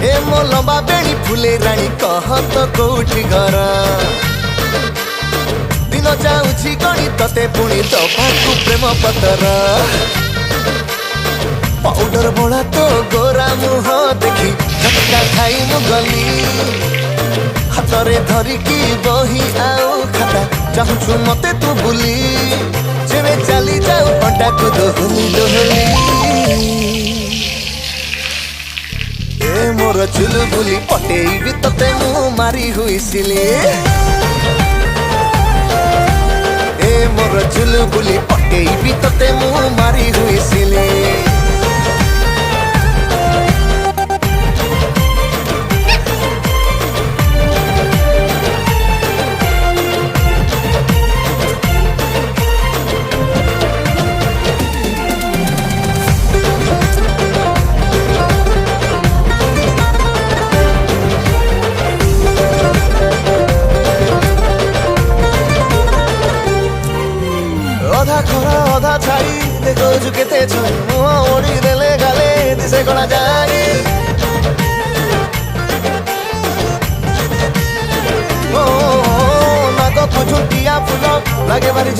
ए मो लंबा बेणी फुले रानी कह तो कोठी घर दिन जाऊँची गणी तते पुणी दबाकू प्रेम पतर पाउडर बोला तो गोरा मुह देखी झटका खाई मु गली हाथरे धरिकी बही आउ खाता चाहूँ मते तू बुली जेबे चली जाऊ अंडा को दोहली दोहली ए मोर चुलबुली पटेइबी तते मु मारी हुईसिली ए मोर चुलबुली पटेइबी तते मु मारी हुईसिली अधा खरा अधा छाई देखो केते छई मुह ओढ़ी देले गाले दिसे कणा जाई ओ नाक को झुटिया फुल लागे बारी